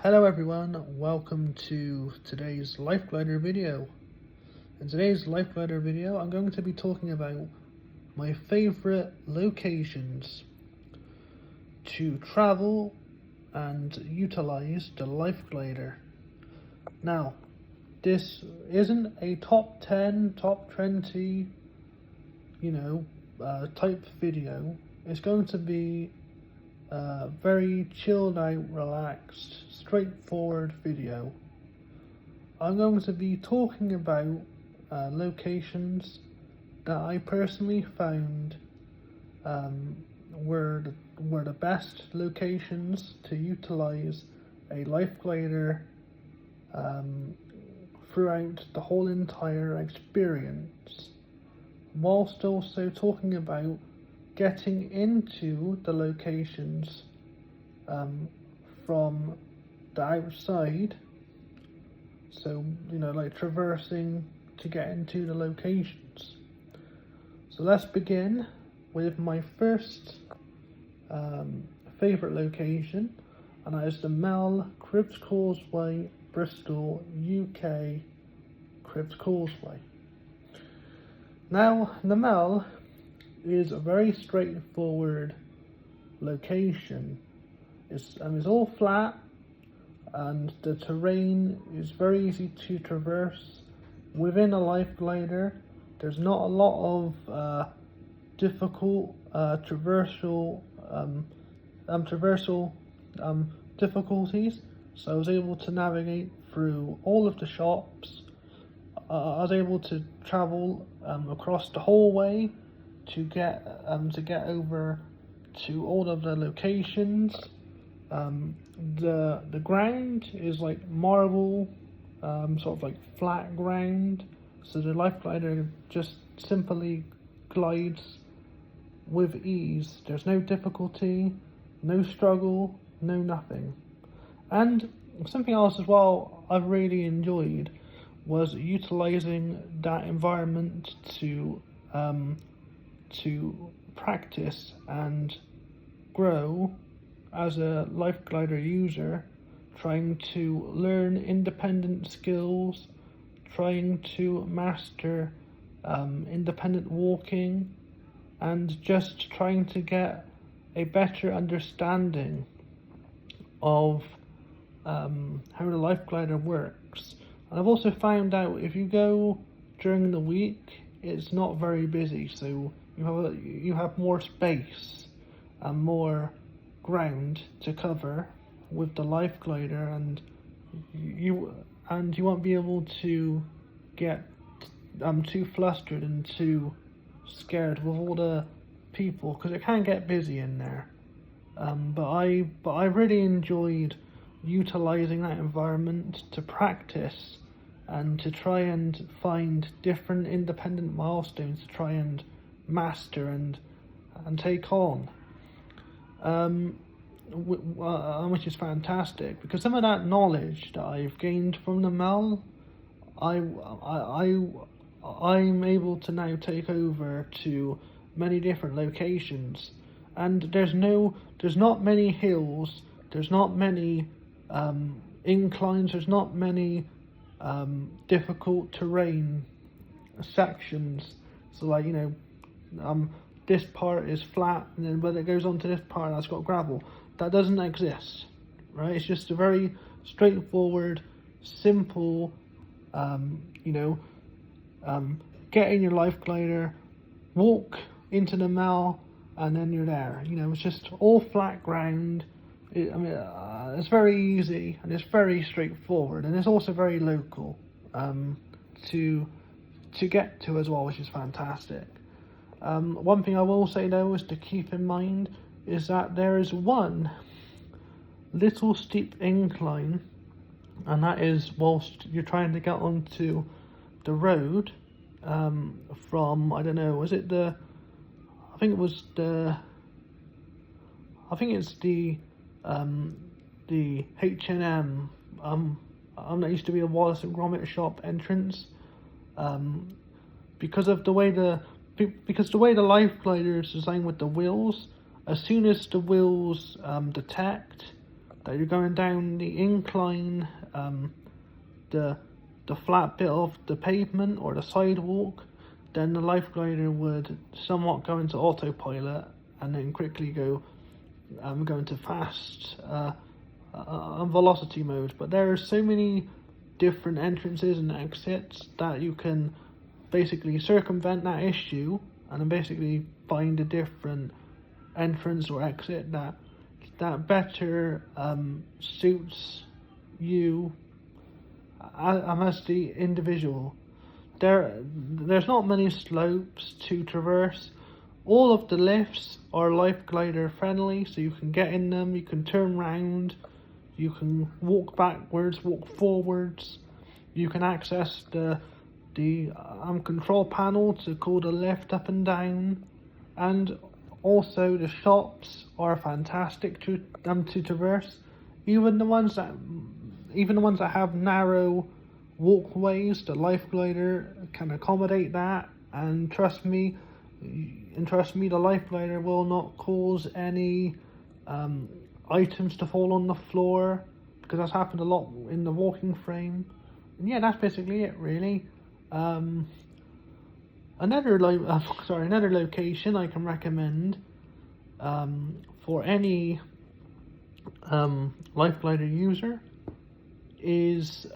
Hello everyone, welcome to today's Life Glider video. In today's Life Glider video, I'm going to be talking about my favourite locations to travel and utilise the Life Glider. Now, this isn't a top 10, top 20, type video. It's going to be very chilled out, relaxed, straightforward video. I'm going to be talking about locations that I personally found were the best locations to utilize a life glider throughout the whole entire experience, whilst also talking about getting into the locations from the outside, so like traversing to get into the locations. So let's begin with my first favourite location, and that is the Mall, Cribs Causeway, Bristol, UK, Cribs Causeway. Now, the Mall is a very straightforward location. It's all flat, and the terrain is very easy to traverse. Within a life glider, there's not a lot of difficult traversal difficulties, so I was able to navigate through all of the shops. I was able to travel across the whole way to get over to all of the locations. The ground is like marble, sort of like flat ground, so the life glider just simply glides with ease. There's no difficulty, no struggle, no nothing. And something else as well I've really enjoyed was utilizing that environment to practice and grow as a life glider user, trying to learn independent skills, trying to master independent walking, and just trying to get a better understanding of how the life glider works. And I've also found out if you go during the week, it's not very busy, so you have more space and more ground to cover with the life glider, and you won't be able to get too flustered and too scared with all the people, because it can get busy in there. But I really enjoyed utilizing that environment to practice and to try and find different independent milestones to try and master and take on, which is fantastic, because some of that knowledge that I've gained from the Mall, I'm able to now take over to many different locations, and there's not many hills, there's not many inclines, there's not many difficult terrain sections. So like this part is flat, and then when it goes on to this part that's got gravel. That doesn't exist, right? It's just a very straightforward, simple, get in your life glider, walk into the Mall, and then you're there. It's just all flat ground. It's very easy, and it's very straightforward, and it's also very local to get to as well, which is fantastic. One thing I will say though is to keep in mind is that there is one little steep incline, and that is whilst you're trying to get onto the road from, I don't know, was it the, I think it's the H&M, that used to be a Wallace and Gromit shop entrance, because the way the life glider is designed with the wheels. As soon as the wheels detect that you're going down the incline, the flat bit of the pavement or the sidewalk, then the life glider would somewhat go into autopilot and then quickly go into fast velocity mode. But there are so many different entrances and exits that you can basically circumvent that issue and then basically find a different entrance or exit that better suits you as the individual. There's not many slopes to traverse. All of the lifts are life glider friendly, so you can get in them, you can turn round, you can walk backwards, walk forwards, you can access the control panel to call the lift up and down, and also the shops are fantastic to traverse. Even the ones that have narrow walkways, the life glider can accommodate that, and trust me, the life glider will not cause any items to fall on the floor, because that's happened a lot in the walking frame. And yeah, that's basically it, really. Another location I can recommend for any life glider user is